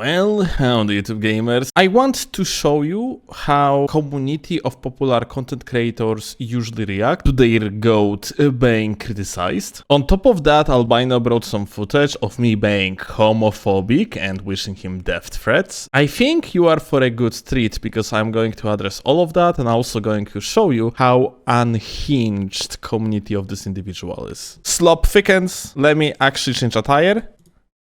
Well, howdy YouTube gamers. I want to show you how community of popular content creators usually react to their goat being criticized. On top of that, Albino brought some footage of me being homophobic and wishing him death threats. I think you are for a good treat because I'm going to address all of that and also going to show you how unhinged community of this individual is. Slop thickens. Let me actually change attire.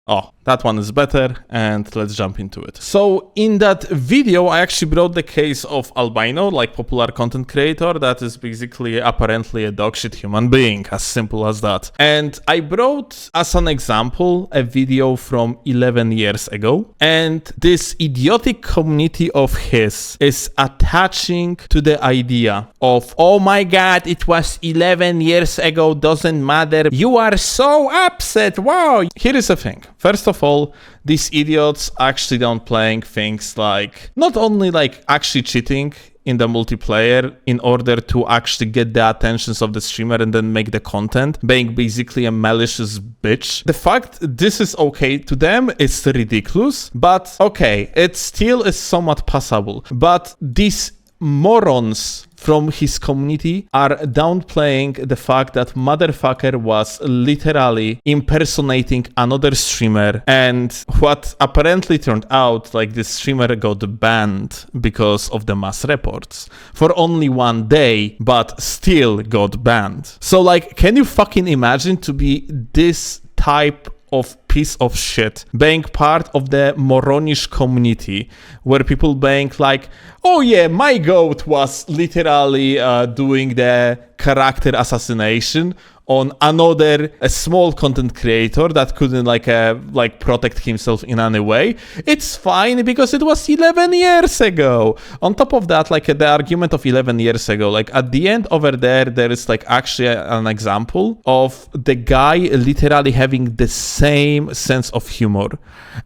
Oh, that one is better, and let's jump into it. So in that video, I actually brought the case of Albino, like popular content creator that is basically apparently a dogshit human being, as simple as that. And I brought as an example a video from 11 years ago, and this idiotic community of his is attaching to the idea of, oh my god, it was 11 years ago, doesn't matter, you are so upset, wow. Here is the thing. First of all, these idiots actually don't playing things like, not only like actually cheating in the multiplayer in order to actually get the attentions of the streamer and then make the content, being basically a malicious bitch. The fact this is okay to them is ridiculous, but okay, it still is somewhat passable. But these morons from his community are downplaying the fact that motherfucker was literally impersonating another streamer, and what apparently turned out like this streamer got banned because of the mass reports for only 1 day, but still got banned. So like, can you fucking imagine to be this type of piece of shit, being part of the moronish community where people being like, oh yeah, my goat was literally doing the character assassination on another a small content creator that couldn't like protect himself in any way. It's fine because it was 11 years ago. On top of that, like the argument of 11 years ago, like at the end over there is like actually an example of the guy literally having the same sense of humor,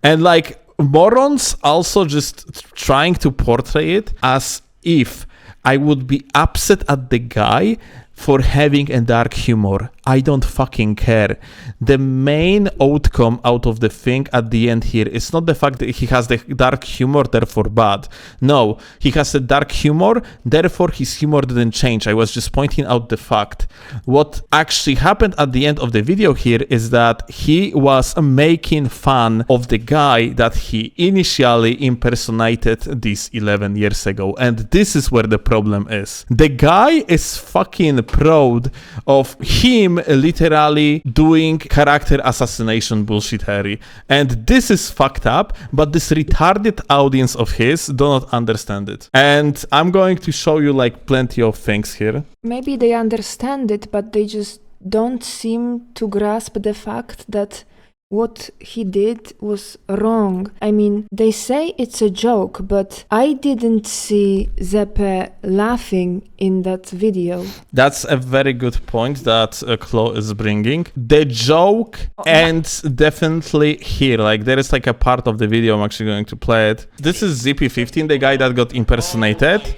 and like morons also just trying to portray it as if I would be upset at the guy for having a dark humor. I don't fucking care. The main outcome out of the thing at the end here is not the fact that he has the dark humor, therefore bad. No, he has a dark humor, therefore his humor didn't change. I was just pointing out the fact. What actually happened at the end of the video here is that he was making fun of the guy that he initially impersonated these 11 years ago. And this is where the problem is. The guy is fucking proud of him literally doing character assassination bullshit, Harry. And this is fucked up, but this retarded audience of his do not understand it. And I'm going to show you like plenty of things here. Maybe they understand it, but they just don't seem to grasp the fact that what he did was wrong. I mean, they say it's a joke, but I didn't see Zeppe laughing in that video. That's a very good point that Chloe is bringing. The joke ends definitely here. Like, there is like a part of the video, I'm actually going to play it. This is ZP15, the guy that got impersonated.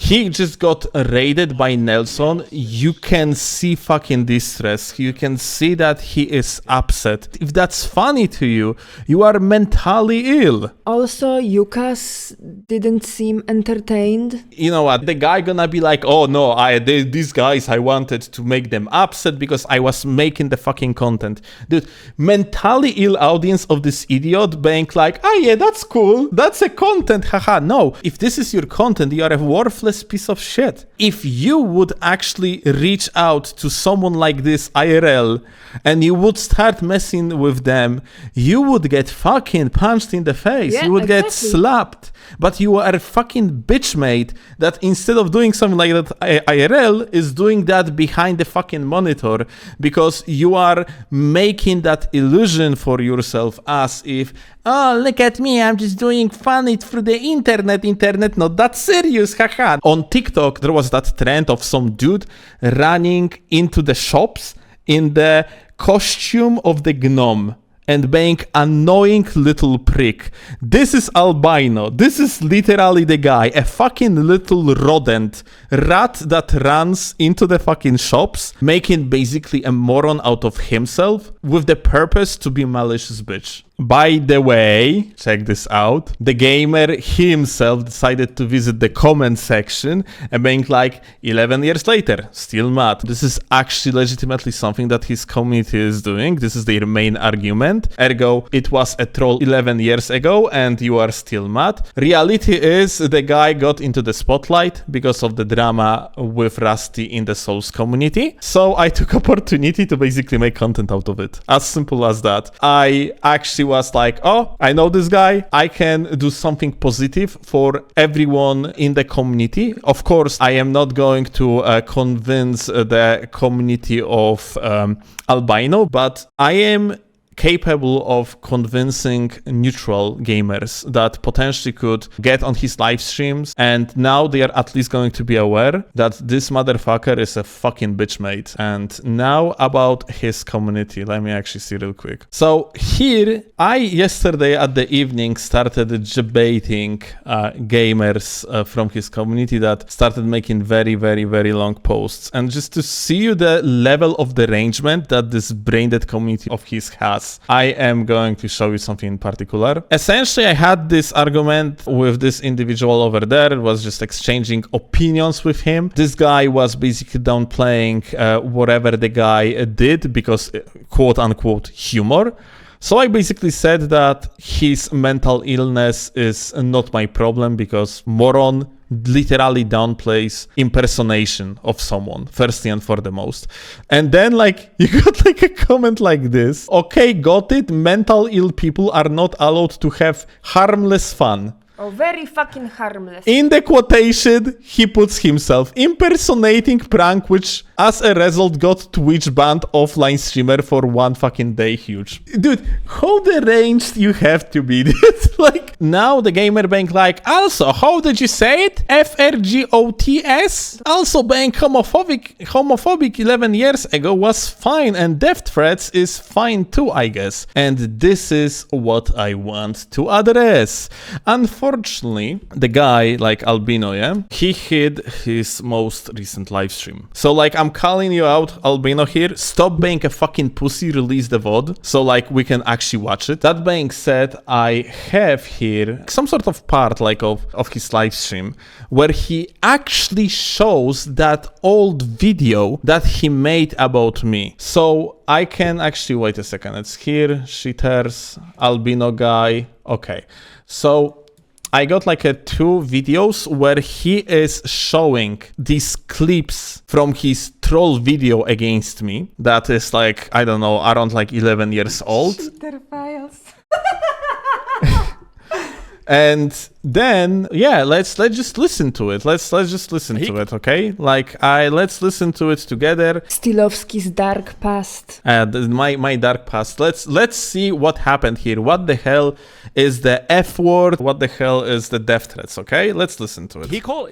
He just got raided by Nelson. You can see fucking distress. You can see that he is upset. If that's funny to you, you are mentally ill. Also, Yukas didn't seem entertained. You know what? The guy gonna be like, oh no, these guys, I wanted to make them upset because I was making the fucking content. Dude, mentally ill audience of this idiot being like, oh yeah, that's cool. That's a content, haha. No, if this is your content, you are a worthless piece of shit. If you would actually reach out to someone like this IRL and you would start messing with them, you would get fucking punched in the face. Yeah, you would exactly. Get slapped. But you are a fucking bitch mate that instead of doing something like that IRL is doing that behind the fucking monitor because you are making that illusion for yourself as if, oh, look at me, I'm just doing funny through the internet, not that serious, haha. On TikTok, there was that trend of some dude running into the shops in the costume of the gnome and being annoying little prick. This is Albino. This is literally the guy, a fucking little rodent, rat that runs into the fucking shops, making basically a moron out of himself with the purpose to be malicious bitch. By the way, check this out. The gamer himself decided to visit the comment section and being like, 11 years later, still mad. This is actually legitimately something that his community is doing. This is their main argument. Ergo, it was a troll 11 years ago and you are still mad. Reality is the guy got into the spotlight because of the drama with Rusty in the Souls community. So I took opportunity to basically make content out of it. As simple as that. I actually was like, oh, I know this guy. I can do something positive for everyone in the community. Of course, I am not going to convince the community of Albino, but I am capable of convincing neutral gamers that potentially could get on his live streams, and now they are at least going to be aware that this motherfucker is a fucking bitch mate. And now about his community, let me actually see real quick. So here, I yesterday at the evening started debating gamers from his community that started making very, very, very long posts, and just to see you the level of derangement that this brain-dead community of his has, I am going to show you something in particular. Essentially, I had this argument with this individual over there. It was just exchanging opinions with him. This guy was basically downplaying whatever the guy did because, quote unquote, humor. So I basically said that his mental illness is not my problem because moron literally downplays impersonation of someone, firstly and foremost. And then like you got like a comment like this. Okay, got it. Mental ill people are not allowed to have harmless fun. Oh, very fucking harmless. In the quotation, he puts himself impersonating prank, which as a result got Twitch banned offline streamer for 1 fucking day. Huge. Dude, how deranged you have to be, dude? Like, now the gamer bank like, also, how did you say it? FRGOTS? Also being homophobic 11 years ago was fine, and death threats is fine too, I guess. And this is what I want to address. Unfortunately, the guy, like Albino, yeah, he hid his most recent live stream. So, like, I'm calling you out, Albino, here. Stop being a fucking pussy, release the VOD, so, like, we can actually watch it. That being said, I have here some sort of part, like, of his live stream, where he actually shows that old video that he made about me. So, I can actually, wait a second, it's here, shitters, Albino guy, okay. So, I got like 2 videos where he is showing these clips from his troll video against me. That is like, I don't know, around like 11 years old. Shooter files. And then, yeah, let's just listen to it. Let's just listen to it, okay? Like, let's listen to it together. Steelovsky's dark past. My dark past. Let's see what happened here. What the hell is the F word? What the hell is the death threats? Okay, let's listen to it. He called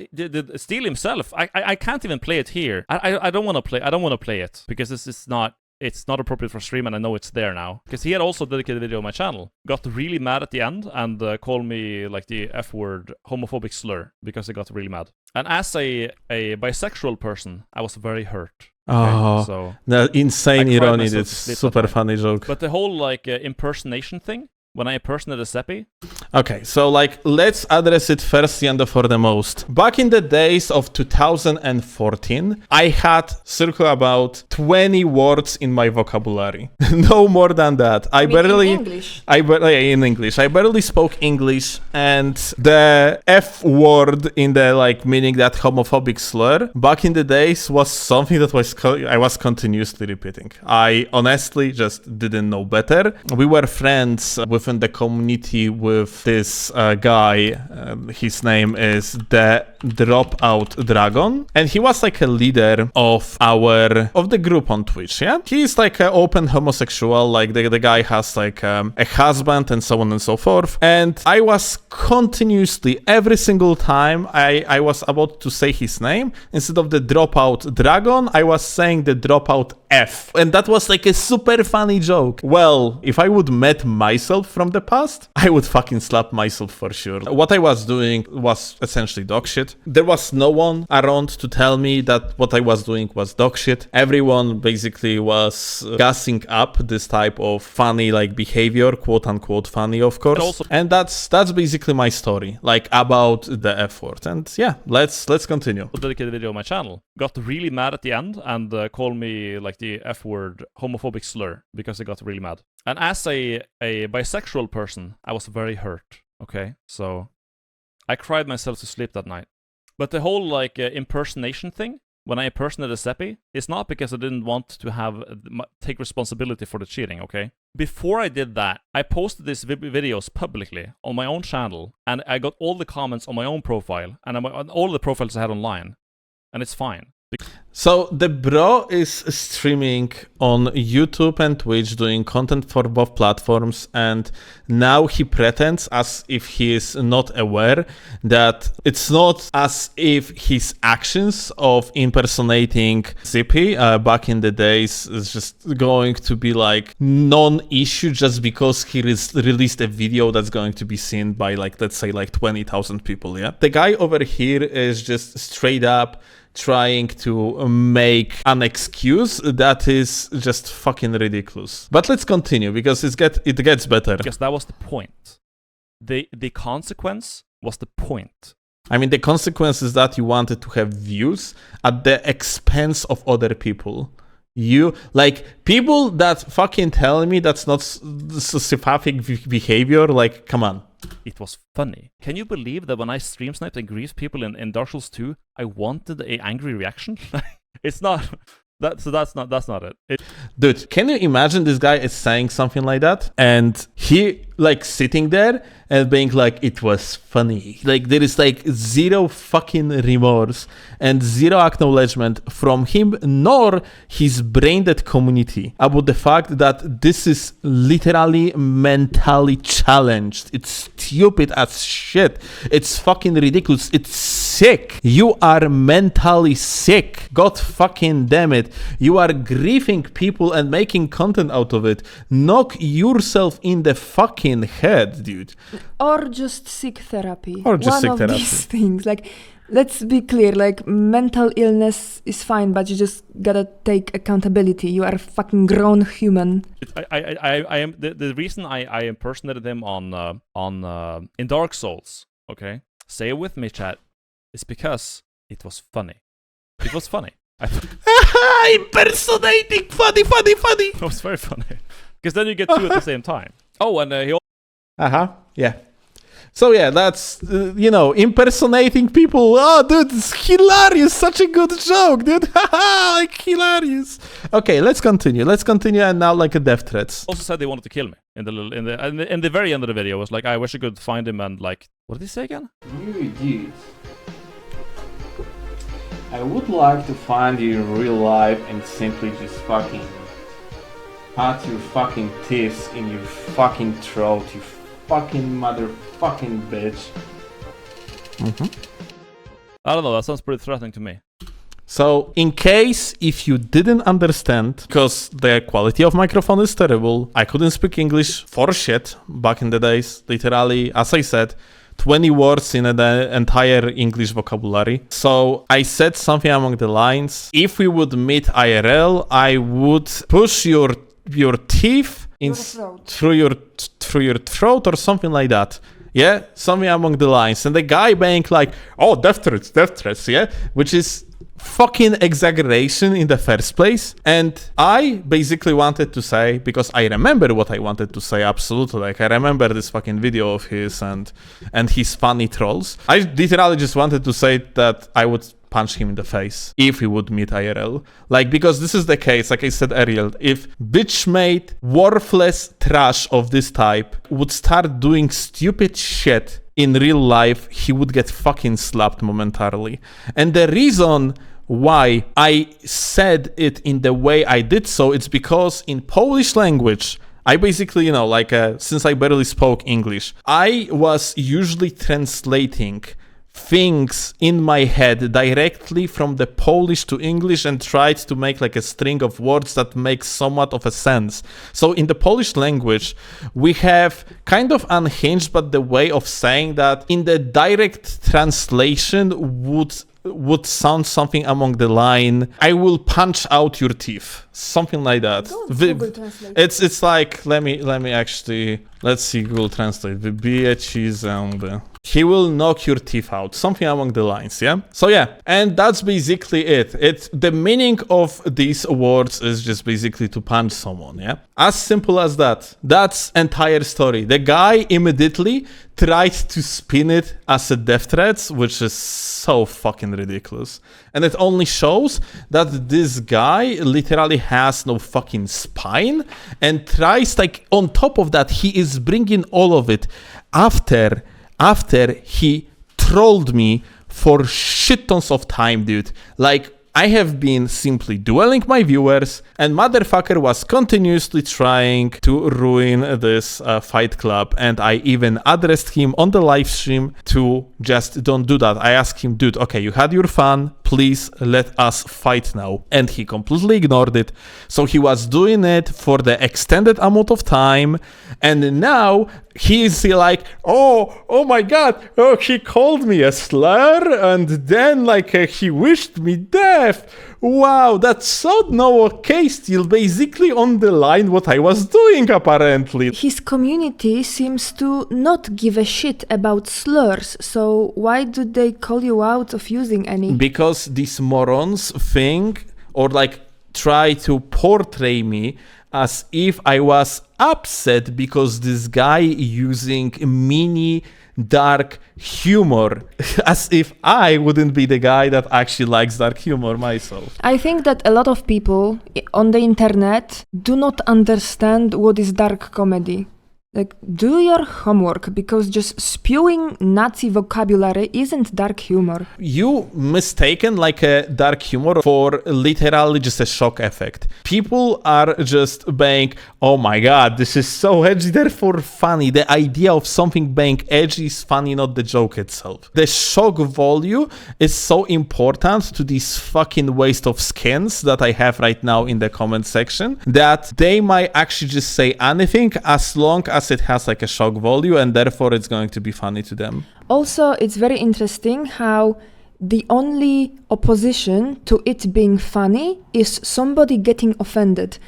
Steel himself. I can't even play it here. I don't want to play. I don't want to play it because this is not. It's not appropriate for stream, and I know it's there now. Because he had also dedicated a video on my channel. Got really mad at the end and called me like the F word homophobic slur because I got really mad. And as a bisexual person, I was very hurt. Oh, so the insane irony. It's super funny joke. But the whole like impersonation thing, when I impersonated Seppi. Okay, so like let's address it first and foremost. Back in the days of 2014, I had circa about 20 words in my vocabulary. No more than that. In English. In English. I barely spoke English, and the F word in the like meaning that homophobic slur back in the days was something that I was continuously repeating. I honestly just didn't know better. We were friends within the community with this guy. His name is the Dropout Dragon, and he was like a leader of the group on Twitch. Yeah, he's like an open homosexual. Like the guy has like a husband and so on and so forth. And I was continuously every single time I was about to say his name, instead of the Dropout Dragon, I was saying the Dropout F, and that was like a super funny joke. Well, if I would met myself from the past, I would fucking slap myself for sure. What I was doing was essentially dog shit. There was no one around to tell me that what I was doing was dog shit. Everyone basically was gassing up this type of funny like behavior, quote unquote funny, of course. And that's basically my story, like about the effort. And yeah, let's continue. Dedicated video on my channel got really mad at the end and called me like the F word homophobic slur because I got really mad. And as a bisexual person, I was very hurt. Okay, so I cried myself to sleep that night. But the whole like impersonation thing, when I impersonated Seppi, it's not because I didn't want to take responsibility for the cheating, okay? Before I did that, I posted these videos publicly on my own channel, and I got all the comments on my own profile, and on all the profiles I had online, and it's fine. So the bro is streaming on YouTube and Twitch, doing content for both platforms, and now he pretends as if he is not aware that it's not as if his actions of impersonating Zippy back in the days is just going to be like non-issue just because he released a video that's going to be seen by like, let's say like 20,000 people, yeah? The guy over here is just straight up trying to make an excuse that is just fucking ridiculous. But let's continue because it gets better. Because that was the point. The consequence was the point. I mean, the consequence is that you wanted to have views at the expense of other people. You, like, people that fucking tell me that's not sociopathic behavior, like, come on. It was funny. Can you believe that when I stream sniped and griefed people in Dark Souls 2, I wanted an angry reaction? It's not... that's not it. Dude, can you imagine this guy is saying something like that? And he, like, sitting there and being like, it was funny. Like, there is, like, zero fucking remorse and zero acknowledgement from him nor his brain-dead community about the fact that this is literally mentally challenged. It's stupid as shit. It's fucking ridiculous. It's sick. You are mentally sick. God fucking damn it. You are grieving people and making content out of it. Knock yourself in the fucking head, dude. Or just seek therapy. Or just seek therapy. One of these things. Like, let's be clear. Like, mental illness is fine, but you just gotta take accountability. You are a fucking grown human. I am the reason I impersonated him on in Dark Souls. Okay, say it with me, chat. It's because it was funny. It was funny. Impersonating funny. It was very funny. Because then you get two at the same time. Oh, and he... Yeah. So yeah, that's, impersonating people. Oh, dude, it's hilarious. Such a good joke, dude. Like, hilarious. Okay, let's continue. And now, like, a death threats. Also said they wanted to kill me in the very end of the video. It was like, I wish I could find him and, like... What did he say again? You idiot. I would like to find you in real life and simply just fucking pat your fucking teeth in your fucking throat, you fucking motherfucking bitch. I don't know, that sounds pretty threatening to me. So, in case if you didn't understand, because the quality of microphone is terrible, I couldn't speak English for shit back in the days, literally, as I said, 20 words in the entire English vocabulary. So I said something along the lines, if we would meet IRL, I would push your teeth through your throat or something like that. Yeah, something along the lines. And the guy being like, oh, death threats, yeah? Which is fucking exaggeration in the first place. And I basically wanted to say, because I remember what I wanted to say, absolutely. Like, I remember this fucking video of his and his funny trolls. I literally just wanted to say that I would punch him in the face if he would meet IRL. Like, because this is the case, like I said earlier, if bitch-made, worthless trash of this type would start doing stupid shit in real life, he would get fucking slapped momentarily. And the reason why I said it in the way I did so, it's because in Polish language, I basically, since I barely spoke English, I was usually translating things in my head directly from the Polish to English and tried to make like a string of words that makes somewhat of a sense. So in the Polish language, we have kind of unhinged, but the way of saying that in the direct translation would sound something along the line, I will punch out your teeth. Something like that. Google Translate. It's like, let me actually, let's see Google Translate. He will knock your teeth out. Something along the lines, yeah? So yeah, and that's basically it. It's the meaning of these words is just basically to punch someone, yeah? As simple as that. That's entire story. The guy immediately tried to spin it as a death threat, which is so fucking ridiculous. And it only shows that this guy literally has no fucking spine and tries, like, on top of that, he is bringing all of it after he trolled me for shit tons of time, dude. Like, I have been simply dueling my viewers, and motherfucker was continuously trying to ruin this fight club, and I even addressed him on the live stream to just don't do that. I asked him, dude, okay, you had your fun, please let us fight now. And he completely ignored it. So he was doing it for the extended amount of time, and now he is like, oh my god, oh, he called me a slur, and then like he wished me death. Wow, that's so no okay, still basically on the line what I was doing apparently. His community seems to not give a shit about slurs, so why do they call you out of using any? Because these morons think, or like try to portray me as if I was upset because this guy using mini dark humor, as if I wouldn't be the guy that actually likes dark humor myself. I think that a lot of people on the internet do not understand what is dark comedy. Like, do your homework, because just spewing Nazi vocabulary isn't dark humor. You mistaken like a dark humor for literally just a shock effect. People are just being, oh my god, this is so edgy, therefore funny. The idea of something being edgy is funny, not the joke itself. The shock value is so important to this fucking waste of skins that I have right now in the comment section, that they might actually just say anything as long as it has like a shock value, and therefore it's going to be funny to them. Also, it's very interesting how the only opposition to it being funny is somebody getting offended.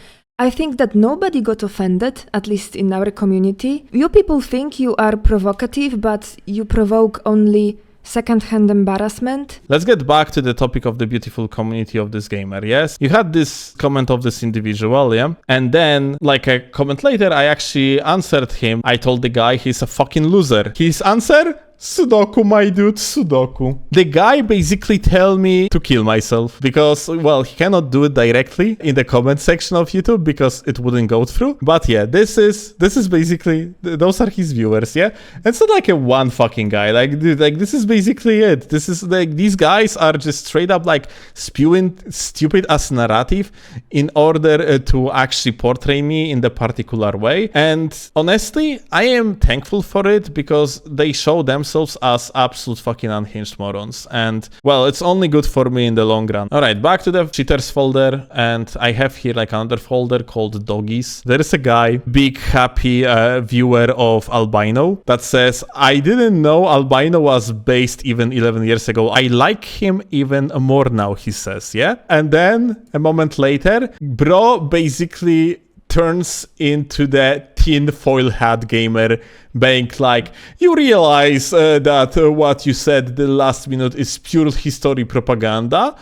I think that nobody got offended, at least in our community. You people think you are provocative, but you provoke only second-hand embarrassment. Let's get back to the topic of the beautiful community of this gamer, yes? You had this comment of this individual, yeah? And then, like a comment later, I actually answered him. I told the guy he's a fucking loser. His answer? Sudoku, my dude, Sudoku. The guy basically tell me to kill myself because, well, he cannot do it directly in the comment section of YouTube because it wouldn't go through. But yeah, this is basically, those are his viewers, yeah? It's not like a one fucking guy. Like, dude, like this is basically it. This is like, these guys are just straight up like spewing stupid ass narrative in order to actually portray me in the particular way. And honestly, I am thankful for it because they show themselves as absolute fucking unhinged morons, and well, it's only good for me in the long run. All right, back to the cheaters folder, and I have here like another folder called doggies. There is a guy, big happy viewer of Albino, that says, I didn't know Albino was based even 11 years ago. I like him even more now, he says, yeah? And then a moment later, bro basically turns into the tinfoil hat gamer, being like, you realize that what you said the last minute is pure history propaganda?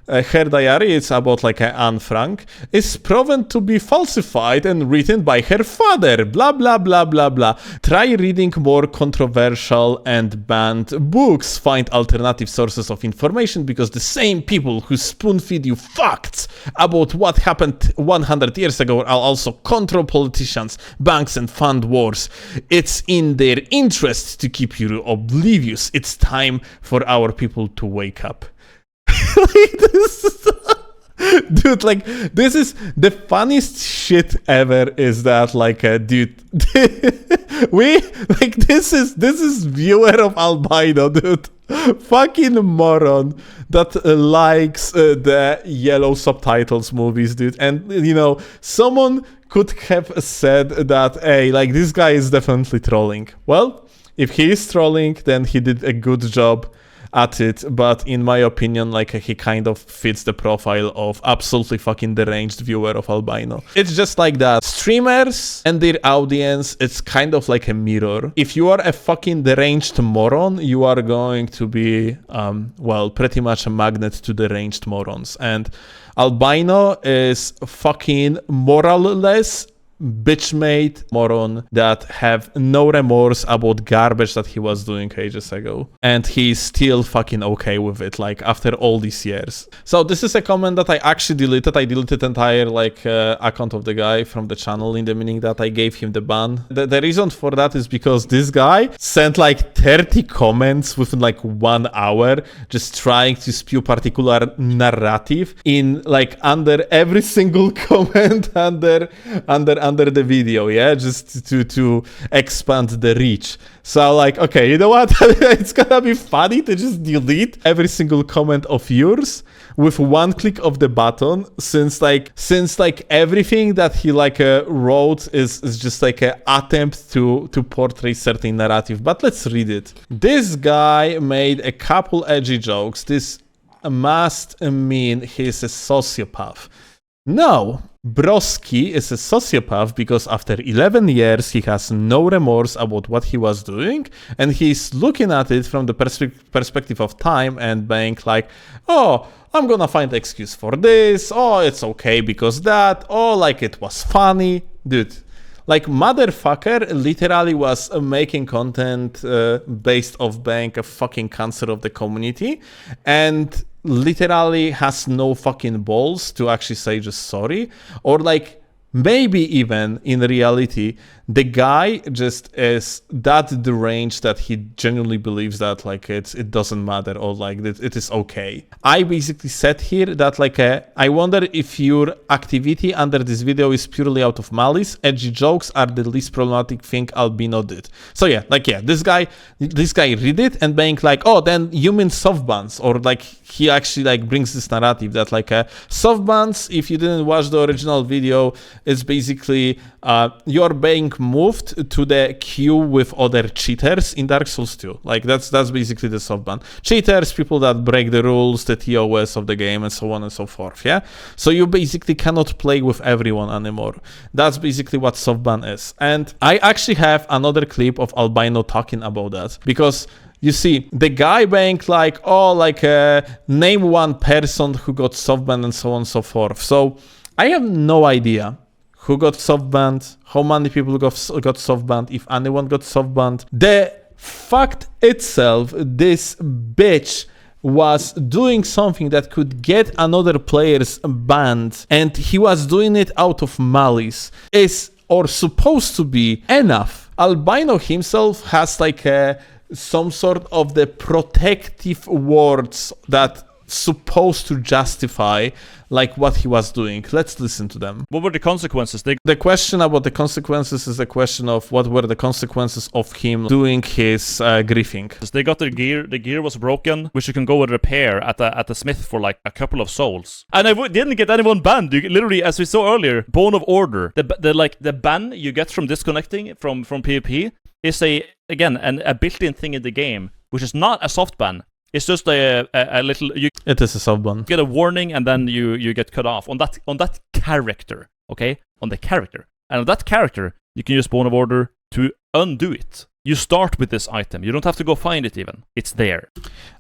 Her diary, it's about like Anne Frank, is proven to be falsified and written by her father, blah blah blah blah blah. Try reading more controversial and banned books, find alternative sources of information, because the same people who spoon-feed you facts about what happened 100 years ago are also control politicians, banks and fund wars. It's in their interest to keep you oblivious. It's time for our people to wake up. Like this, dude, like this is the funniest shit ever. Is that like dude? We like this is viewer of Albino, dude. Fucking moron that likes the yellow subtitles movies, dude. And, you know, someone could have said that, hey, like, this guy is definitely trolling. Well, if he is trolling, then he did a good job at it, but in my opinion, like, he kind of fits the profile of absolutely fucking deranged viewer of Albino. It's just like that. Streamers and their audience, it's kind of like a mirror. If you are a fucking deranged moron, you are going to be, well, pretty much a magnet to deranged morons. And Albino is fucking moralless, bitch-made moron that have no remorse about garbage that he was doing ages ago. And he's still fucking okay with it, like, after all these years. So this is a comment that I actually deleted. I deleted the entire, like, account of the guy from the channel, in the meaning that I gave him the ban. The reason for that is because this guy sent, like, 30 comments within, like, 1 hour, just trying to spew particular narrative in, like, under every single comment under the video, yeah, just to expand the reach. So, like, okay, you know what? It's gonna be funny to just delete every single comment of yours with one click of the button, since everything that he wrote is just like an attempt to portray certain narrative. But let's read it. This guy made a couple edgy jokes. This must mean he's a sociopath. No, Broski is a sociopath because after 11 years he has no remorse about what he was doing, and he's looking at it from the perspective of time and being like, oh, I'm gonna find an excuse for this, oh, it's okay because that, oh, like, it was funny. Dude, like, motherfucker literally was making content based off being a fucking cancer of the community, and literally has no fucking balls to actually say just sorry, or, like, maybe even in reality the guy just is that deranged that he genuinely believes that, like, it doesn't matter, or, like, it is okay. I basically said here that, like, I wonder if your activity under this video is purely out of malice. Edgy jokes are the least problematic thing Albino did. So yeah, like, yeah, this guy read it and being like, oh, then you mean soft bans, or, like, he actually, like, brings this narrative that, like, soft bans, if you didn't watch the original video, it's basically you're being moved to the queue with other cheaters in Dark Souls 2. Like, that's basically the soft ban. Cheaters, people that break the rules, the TOS of the game, and so on and so forth, yeah? So you basically cannot play with everyone anymore. That's basically what soft ban is. And I actually have another clip of Albino talking about that, because you see, the guy being like, oh, like, name one person who got soft banned and so on and so forth. So I have no idea who got soft banned, how many people got soft banned, if anyone got soft banned. The fact itself, this bitch was doing something that could get another player's banned, and he was doing it out of malice, is, or supposed to be, enough. Albino himself has, like, some sort of the protective words that supposed to justify, like, what he was doing. Let's listen to them. What were the consequences? The question about the consequences is a question of what were the consequences of him doing his griefing. They got their gear. The gear was broken, which you can go and repair at the smith for, like, a couple of souls. And I didn't get anyone banned. You literally, as we saw earlier, bone of order. The ban you get from disconnecting from PvP is a built-in thing in the game, which is not a soft ban. It's just a little. It is a soft ban. Get a warning and then you get cut off on that character. Okay, on the character, and on that character you can use bone of order to undo it. You start with this item. You don't have to go find it even. It's there.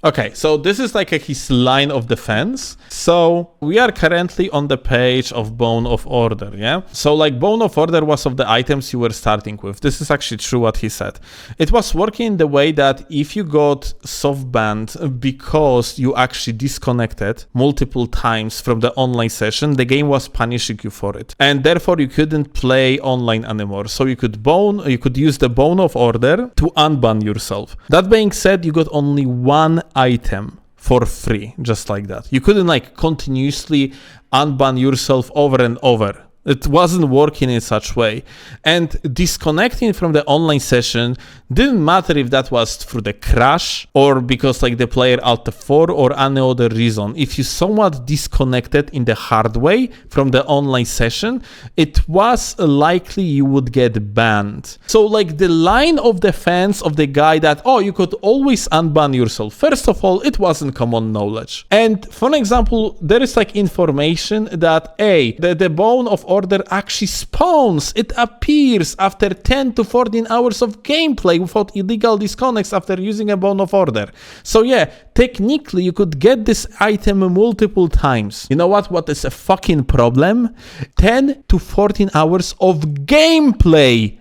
Okay, so this is like his line of defense. So we are currently on the page of Bone of Order, yeah? So, like, Bone of Order was of the items you were starting with. This is actually true what he said. It was working the way that if you got soft banned because you actually disconnected multiple times from the online session, the game was punishing you for it. And therefore you couldn't play online anymore. So you could use the Bone of Order to unban yourself. That being said, you got only one item for free, just like that. You couldn't, like, continuously unban yourself over and over It wasn't working in such way. And disconnecting from the online session didn't matter if that was through the crash or because like the player alt F4 or any other reason. If you somewhat disconnected in the hard way from the online session, it was likely you would get banned. So like the line of defense of the guy that, oh, you could always unban yourself. First of all, it wasn't common knowledge. And for an example, there is like information that the bone of order actually spawns. It appears after 10 to 14 hours of gameplay without illegal disconnects after using a bone of order. So yeah, technically you could get this item multiple times. You know what is a fucking problem? 10 to 14 hours of gameplay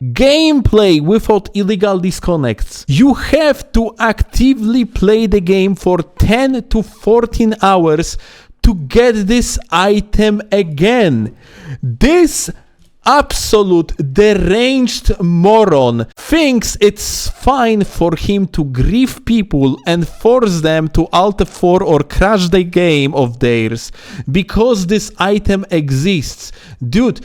without illegal disconnects. You have to actively play the game for 10 to 14 hours to get this item again. This absolute deranged moron thinks it's fine for him to grief people and force them to alt F4 or crash the game of theirs because this item exists. Dude,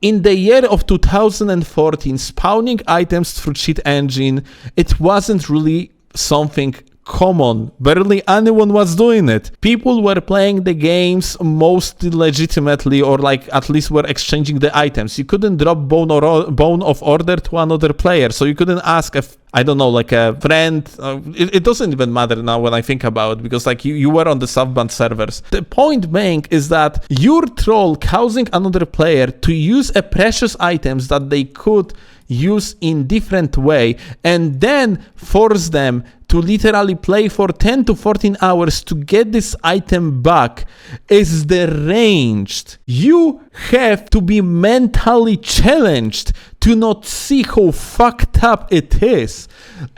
in the year of 2014, spawning items through cheat engine, it wasn't really something common. Barely anyone was doing it. People were playing the games mostly legitimately, or like at least were exchanging the items. You couldn't drop bone of order to another player, so you couldn't ask I don't know, like a friend. It doesn't even matter now when I think about it, because like you were on the softban servers. The point being is that your troll causing another player to use a precious items that they could use in different way and then force them to literally play for 10 to 14 hours to get this item back is deranged. You have to be mentally challenged to not see how fucked up it is.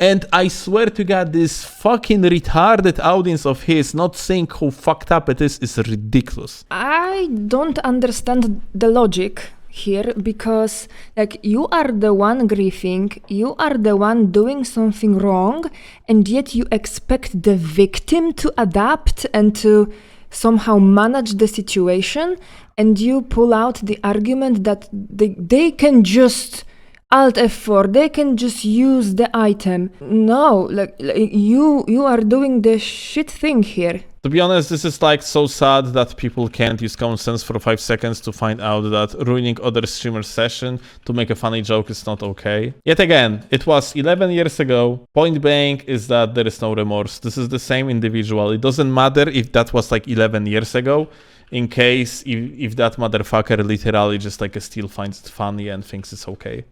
And I swear to God, this fucking retarded audience of his not saying how fucked up it is ridiculous. I don't understand the logic here, because like you are the one griefing, you are the one doing something wrong, and yet you expect the victim to adapt and to somehow manage the situation, and you pull out the argument that they can just alt F4, they can just use the item. No, like you are doing the shit thing here. To be honest, this is like so sad that people can't use common sense for 5 seconds to find out that ruining other streamer's session to make a funny joke is not okay. Yet again, it was 11 years ago. Point blank is that there is no remorse. This is the same individual. It doesn't matter if that was like 11 years ago, in case if that motherfucker literally just like still finds it funny and thinks it's okay.